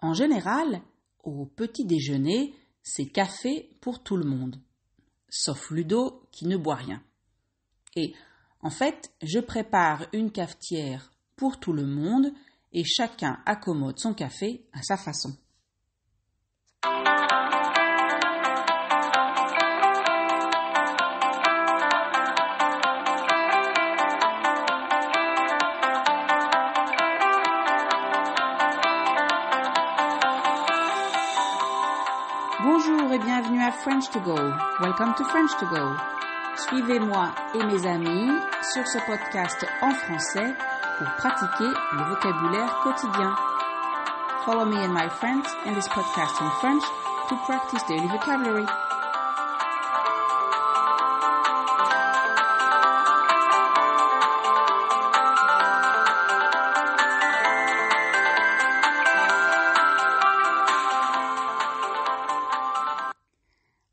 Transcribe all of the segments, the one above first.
En général, au petit déjeuner, c'est café pour tout le monde, sauf Ludo qui ne boit rien. Et en fait, je prépare une cafetière pour tout le monde et chacun accommode son café à sa façon. Bonjour et bienvenue à French to Go. Welcome to French to Go. Suivez-moi et mes amis sur ce podcast en français pour pratiquer le vocabulaire quotidien. Follow me and my friends in this podcast in French to practice daily vocabulary.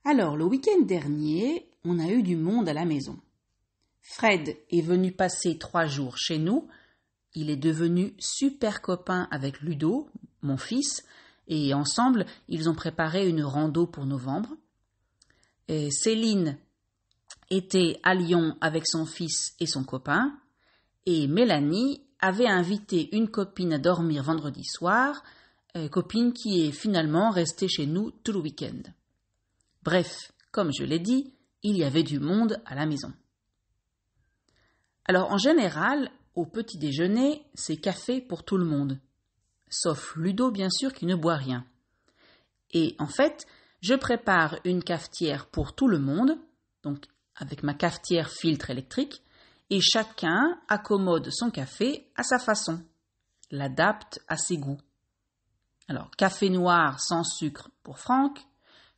Alors, le week-end dernier, on a eu du monde à la maison. Fred est venu passer 3 jours chez nous. Il est devenu super copain avec Ludo, mon fils, et ensemble, ils ont préparé une rando pour novembre. Et Céline était à Lyon avec son fils et son copain, et Mélanie avait invité une copine à dormir vendredi soir, copine qui est finalement restée chez nous tout le week-end. Bref, comme je l'ai dit, il y avait du monde à la maison. Alors en général, au petit déjeuner, c'est café pour tout le monde, sauf Ludo bien sûr qui ne boit rien. Et en fait, je prépare une cafetière pour tout le monde, donc avec ma cafetière filtre électrique, et chacun accommode son café à sa façon, l'adapte à ses goûts. Alors café noir sans sucre pour Franck,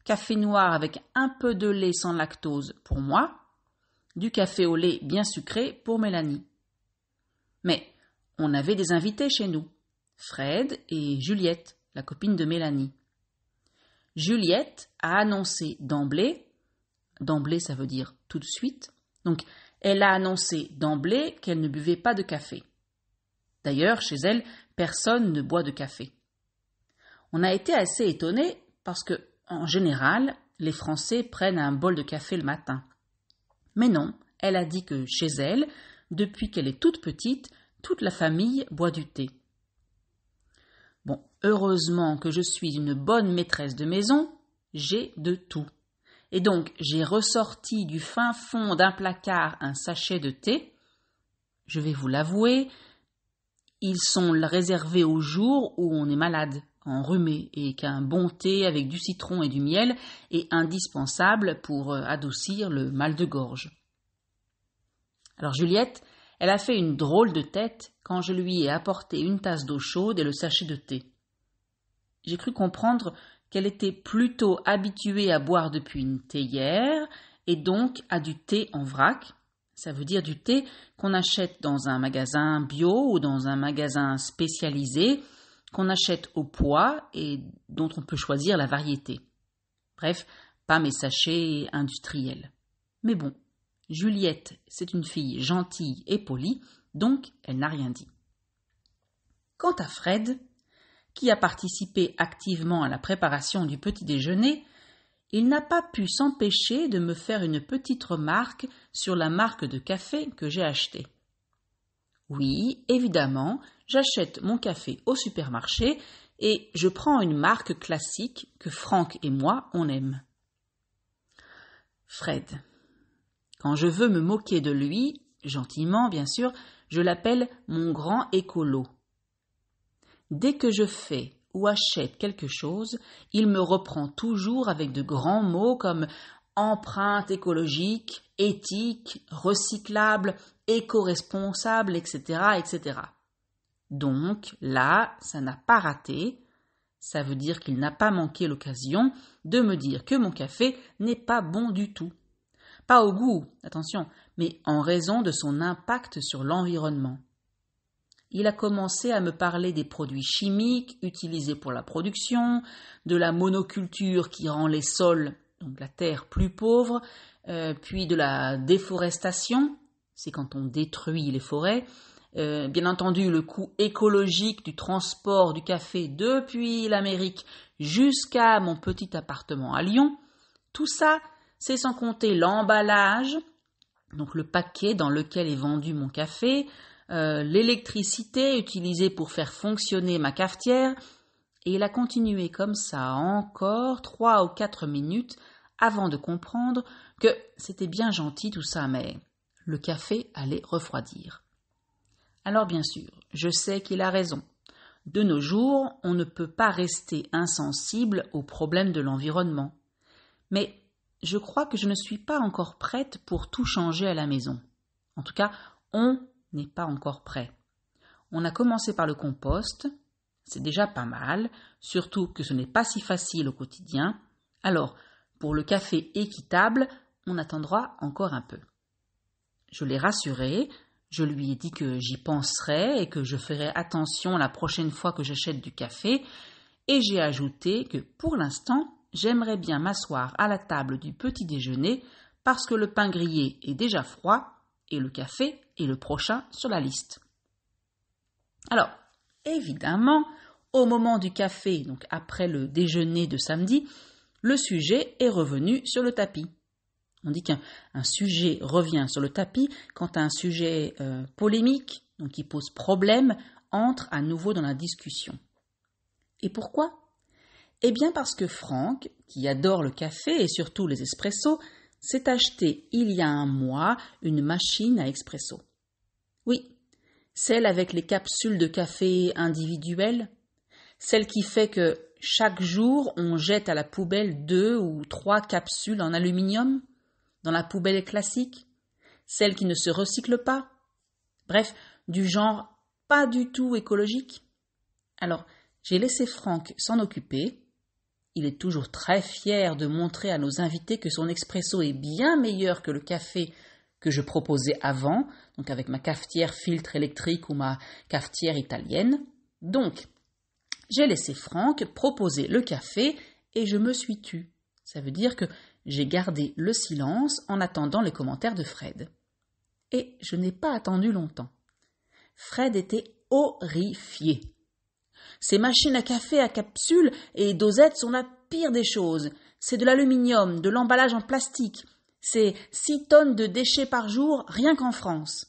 café noir avec un peu de lait sans lactose pour moi, du café au lait bien sucré pour Mélanie. Mais on avait des invités chez nous, Fred et Juliette, la copine de Mélanie. Juliette a annoncé d'emblée ça veut dire tout de suite, donc elle a annoncé d'emblée qu'elle ne buvait pas de café. D'ailleurs, chez elle, personne ne boit de café. On a été assez étonnés parce que en général, les Français prennent un bol de café le matin. Mais non, elle a dit que chez elle, depuis qu'elle est toute petite, toute la famille boit du thé. Bon, heureusement que je suis une bonne maîtresse de maison, j'ai de tout. Et donc, j'ai ressorti du fin fond d'un placard un sachet de thé. Je vais vous l'avouer, ils sont réservés aux jours où on est malade, enrhumé, et qu'un bon thé avec du citron et du miel est indispensable pour adoucir le mal de gorge. Alors Juliette, elle a fait une drôle de tête quand je lui ai apporté une tasse d'eau chaude et le sachet de thé. J'ai cru comprendre qu'elle était plutôt habituée à boire depuis une théière et donc à du thé en vrac. Ça veut dire du thé qu'on achète dans un magasin bio ou dans un magasin spécialisé, qu'on achète au poids et dont on peut choisir la variété. Bref, pas mes sachets industriels. Mais bon, Juliette, c'est une fille gentille et polie, donc elle n'a rien dit. Quant à Fred, qui a participé activement à la préparation du petit déjeuner, il n'a pas pu s'empêcher de me faire une petite remarque sur la marque de café que j'ai achetée. Oui, évidemment, j'achète mon café au supermarché et je prends une marque classique que Franck et moi, on aime. Fred. Quand je veux me moquer de lui, gentiment bien sûr, je l'appelle mon grand écolo. Dès que je fais ou achète quelque chose, il me reprend toujours avec de grands mots comme empreinte écologique, éthique, recyclable, éco-responsable, etc., etc. Donc là, ça n'a pas raté. Ça veut dire qu'il n'a pas manqué l'occasion de me dire que mon café n'est pas bon du tout. Pas au goût, attention, mais en raison de son impact sur l'environnement. Il a commencé à me parler des produits chimiques utilisés pour la production, de la monoculture qui rend les sols, donc la terre, plus pauvre, puis de la déforestation, c'est quand on détruit les forêts, bien entendu le coût écologique du transport du café depuis l'Amérique jusqu'à mon petit appartement à Lyon, tout ça, c'est sans compter l'emballage, donc le paquet dans lequel est vendu mon café, l'électricité utilisée pour faire fonctionner ma cafetière, et il a continué comme ça encore 3 ou 4 minutes avant de comprendre que c'était bien gentil tout ça, mais le café allait refroidir. Alors bien sûr, je sais qu'il a raison. De nos jours, on ne peut pas rester insensible aux problèmes de l'environnement. Mais je crois que je ne suis pas encore prête pour tout changer à la maison. En tout cas, on n'est pas encore prêt. On a commencé par le compost, c'est déjà pas mal, surtout que ce n'est pas si facile au quotidien. Alors, pour le café équitable, on attendra encore un peu. Je l'ai rassuré, je lui ai dit que j'y penserais et que je ferai attention la prochaine fois que j'achète du café, et j'ai ajouté que pour l'instant, j'aimerais bien m'asseoir à la table du petit déjeuner parce que le pain grillé est déjà froid et le café est le prochain sur la liste. Alors, évidemment, au moment du café, donc après le déjeuner de samedi, le sujet est revenu sur le tapis. On dit qu'un sujet revient sur le tapis quand un sujet polémique, donc qui pose problème, entre à nouveau dans la discussion. Et pourquoi ? Eh bien parce que Franck, qui adore le café et surtout les espressos, s'est acheté il y a un mois une machine à expresso. Oui, celle avec les capsules de café individuelles, celle qui fait que chaque jour on jette à la poubelle 2 ou 3 capsules en aluminium, dans la poubelle classique, celle qui ne se recycle pas, bref, du genre pas du tout écologique. Alors, j'ai laissé Franck s'en occuper. Il est toujours très fier de montrer à nos invités que son expresso est bien meilleur que le café que je proposais avant, donc avec ma cafetière filtre électrique ou ma cafetière italienne. Donc, j'ai laissé Franck proposer le café et je me suis tue. Ça veut dire que j'ai gardé le silence en attendant les commentaires de Fred. Et je n'ai pas attendu longtemps. Fred était horrifié. Ces machines à café à capsules et dosettes sont la pire des choses. C'est de l'aluminium, de l'emballage en plastique. C'est 6 tonnes de déchets par jour, rien qu'en France.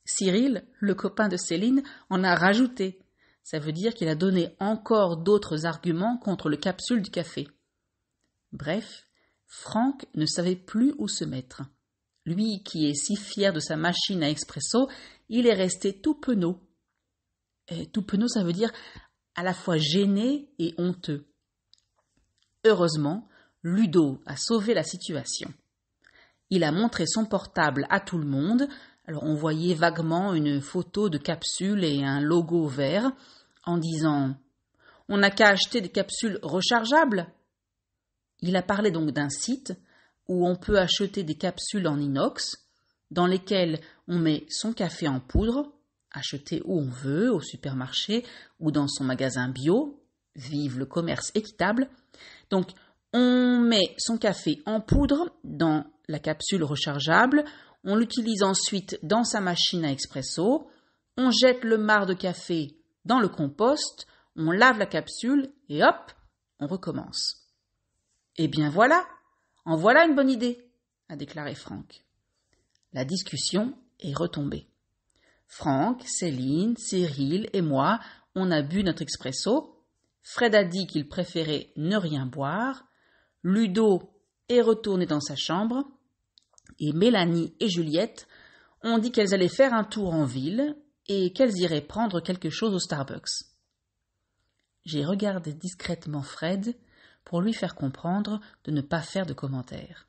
Cyril, le copain de Céline, en a rajouté. Ça veut dire qu'il a donné encore d'autres arguments contre le capsule du café. Bref, Franck ne savait plus où se mettre. Lui qui est si fier de sa machine à expresso, il est resté tout penaud. Et tout penaud, ça veut dire à la fois gêné et honteux. Heureusement, Ludo a sauvé la situation. Il a montré son portable à tout le monde. Alors on voyait vaguement une photo de capsule et un logo vert en disant « On n'a qu'à acheter des capsules rechargeables ». Il a parlé donc d'un site où on peut acheter des capsules en inox dans lesquelles on met son café en poudre, acheté où on veut, au supermarché ou dans son magasin bio. Vive le commerce équitable. Donc, on met son café en poudre dans la capsule rechargeable, on l'utilise ensuite dans sa machine à expresso, on jette le marc de café dans le compost, on lave la capsule et hop, on recommence. Eh bien voilà, en voilà une bonne idée, a déclaré Franck. La discussion est retombée. Franck, Céline, Cyril et moi, on a bu notre expresso. Fred a dit qu'il préférait ne rien boire. Ludo est retourné dans sa chambre. Et Mélanie et Juliette ont dit qu'elles allaient faire un tour en ville et qu'elles iraient prendre quelque chose au Starbucks. J'ai regardé discrètement Fred pour lui faire comprendre de ne pas faire de commentaires.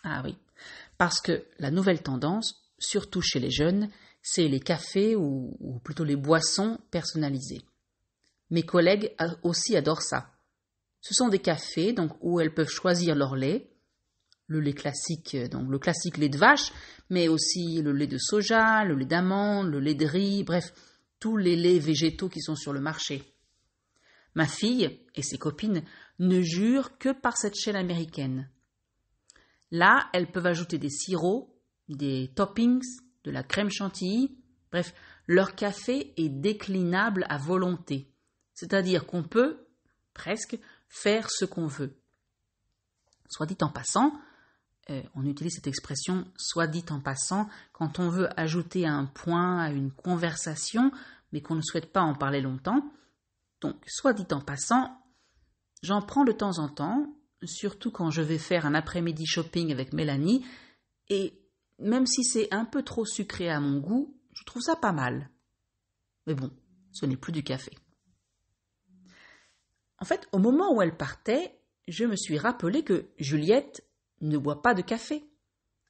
Ah oui, parce que la nouvelle tendance, surtout chez les jeunes, c'est les cafés ou plutôt les boissons personnalisées. Mes collègues aussi adorent ça. Ce sont des cafés donc, où elles peuvent choisir leur lait, le lait classique, donc le classique lait de vache, mais aussi le lait de soja, le lait d'amande, le lait de riz, bref, tous les laits végétaux qui sont sur le marché. Ma fille et ses copines ne jurent que par cette chaîne américaine. Là, elles peuvent ajouter des sirops, des toppings, de la crème chantilly, Bref, leur café est déclinable à volonté, c'est-à-dire qu'on peut, presque, faire ce qu'on veut. Soit dit en passant, on utilise cette expression « soit dit en passant » quand on veut ajouter un point à une conversation, mais qu'on ne souhaite pas en parler longtemps. Donc, soit dit en passant, j'en prends de temps en temps, surtout quand je vais faire un après-midi shopping avec Mélanie, et même si c'est un peu trop sucré à mon goût, je trouve ça pas mal. Mais bon, ce n'est plus du café. En fait, au moment où elle partait, je me suis rappelé que Juliette ne boit pas de café.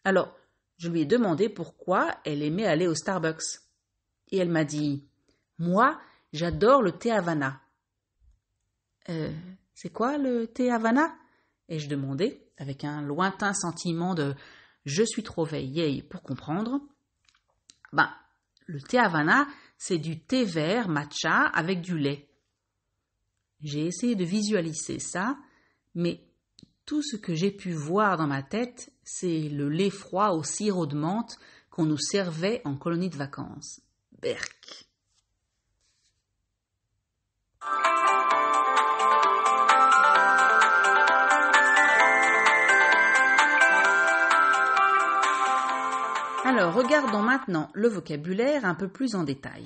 Alors, je lui ai demandé pourquoi elle aimait aller au Starbucks. Et elle m'a dit « Moi, j'adore le thé Havana. » C'est quoi le thé Havana ? Ai-je demandé, avec un lointain sentiment de « je suis trop vieille pour comprendre ». Le thé Havana, c'est du thé vert matcha avec du lait. J'ai essayé de visualiser ça, mais tout ce que j'ai pu voir dans ma tête, c'est le lait froid au sirop de menthe qu'on nous servait en colonie de vacances. Berk. Alors, regardons maintenant le vocabulaire un peu plus en détail.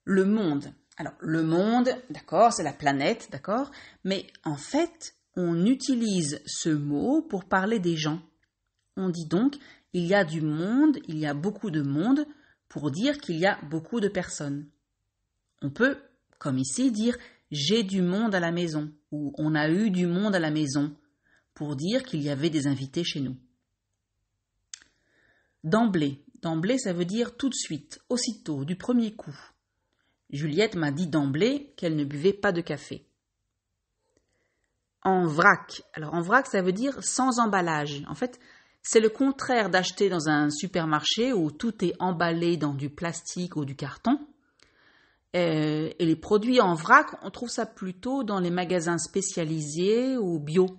Le monde. Alors, le monde, d'accord, c'est la planète, d'accord, mais en fait, on utilise ce mot pour parler des gens. On dit donc il y a du monde, il y a beaucoup de monde, pour dire qu'il y a beaucoup de personnes. On peut, comme ici, dire j'ai du monde à la maison ou on a eu du monde à la maison, pour dire qu'il y avait des invités chez nous. D'emblée, ça veut dire tout de suite, aussitôt, du premier coup. Juliette m'a dit d'emblée qu'elle ne buvait pas de café. En vrac. Alors en vrac, ça veut dire sans emballage. En fait, c'est le contraire d'acheter dans un supermarché où tout est emballé dans du plastique ou du carton. Et les produits en vrac, on trouve ça plutôt dans les magasins spécialisés ou bio.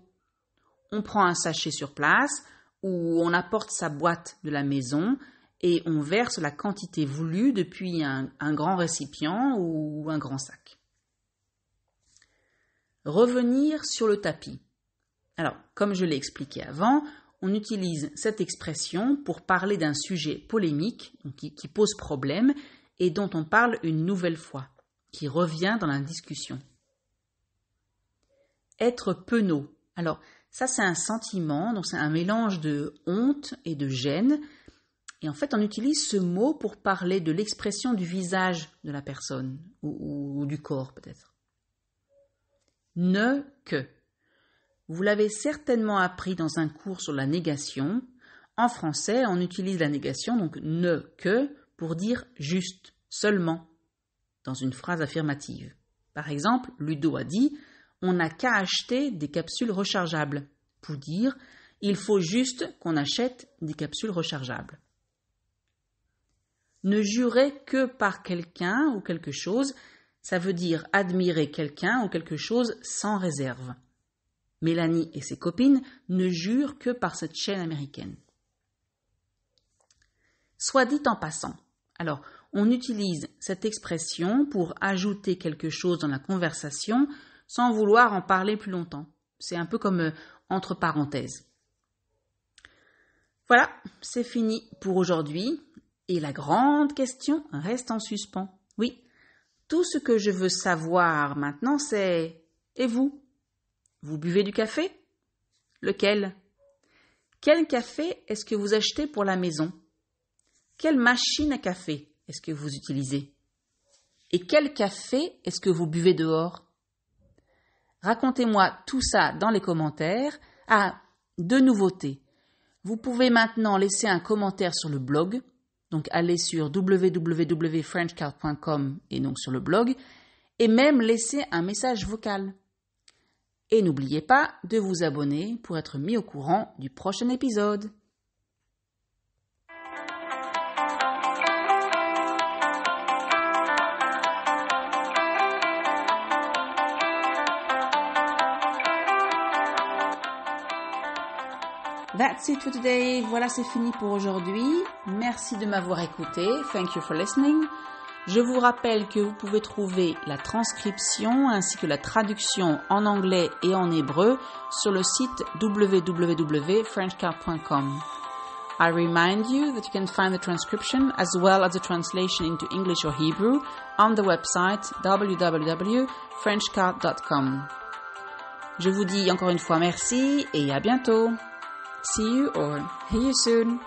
On prend un sachet sur place ou on apporte sa boîte de la maison et on verse la quantité voulue depuis un grand récipient ou un grand sac. Revenir sur le tapis. Alors, comme je l'ai expliqué avant, on utilise cette expression pour parler d'un sujet polémique, donc qui pose problème et dont on parle une nouvelle fois, qui revient dans la discussion. Être penaud. Alors, ça c'est un sentiment, donc c'est un mélange de honte et de gêne. Et en fait, on utilise ce mot pour parler de l'expression du visage de la personne, ou du corps peut-être. Ne que. Vous l'avez certainement appris dans un cours sur la négation. En français, on utilise la négation, donc ne que, pour dire juste, seulement, dans une phrase affirmative. Par exemple, Ludo a dit « On n'a qu'à acheter des capsules rechargeables », pour dire « Il faut juste qu'on achète des capsules rechargeables ». Ne jurer que par quelqu'un ou quelque chose, ça veut dire admirer quelqu'un ou quelque chose sans réserve. Mélanie et ses copines ne jurent que par cette chaîne américaine. Soit dit en passant. Alors, on utilise cette expression pour ajouter quelque chose dans la conversation sans vouloir en parler plus longtemps. C'est un peu comme entre parenthèses. Voilà, c'est fini pour aujourd'hui. Et la grande question reste en suspens. Oui, tout ce que je veux savoir maintenant, c'est « Et vous ? Vous buvez du café ? Lequel ? Quel café est-ce que vous achetez pour la maison ? Quelle machine à café est-ce que vous utilisez ? Et quel café est-ce que vous buvez dehors ? Racontez-moi tout ça dans les commentaires. Ah, deux nouveautés. Vous pouvez maintenant laisser un commentaire sur le blog. Donc allez sur www.frenchcard.com et donc sur le blog, et même laisser un message vocal. Et n'oubliez pas de vous abonner pour être mis au courant du prochain épisode. That's it for today. Voilà, c'est fini pour aujourd'hui. Merci de m'avoir écouté. Thank you for listening. Je vous rappelle que vous pouvez trouver la transcription ainsi que la traduction en anglais et en hébreu sur le site www.frenchcar.com. I remind you that you can find the transcription as well as the translation into English or Hebrew on the website www.frenchcar.com. Je vous dis encore une fois merci et à bientôt. See you or hear you soon.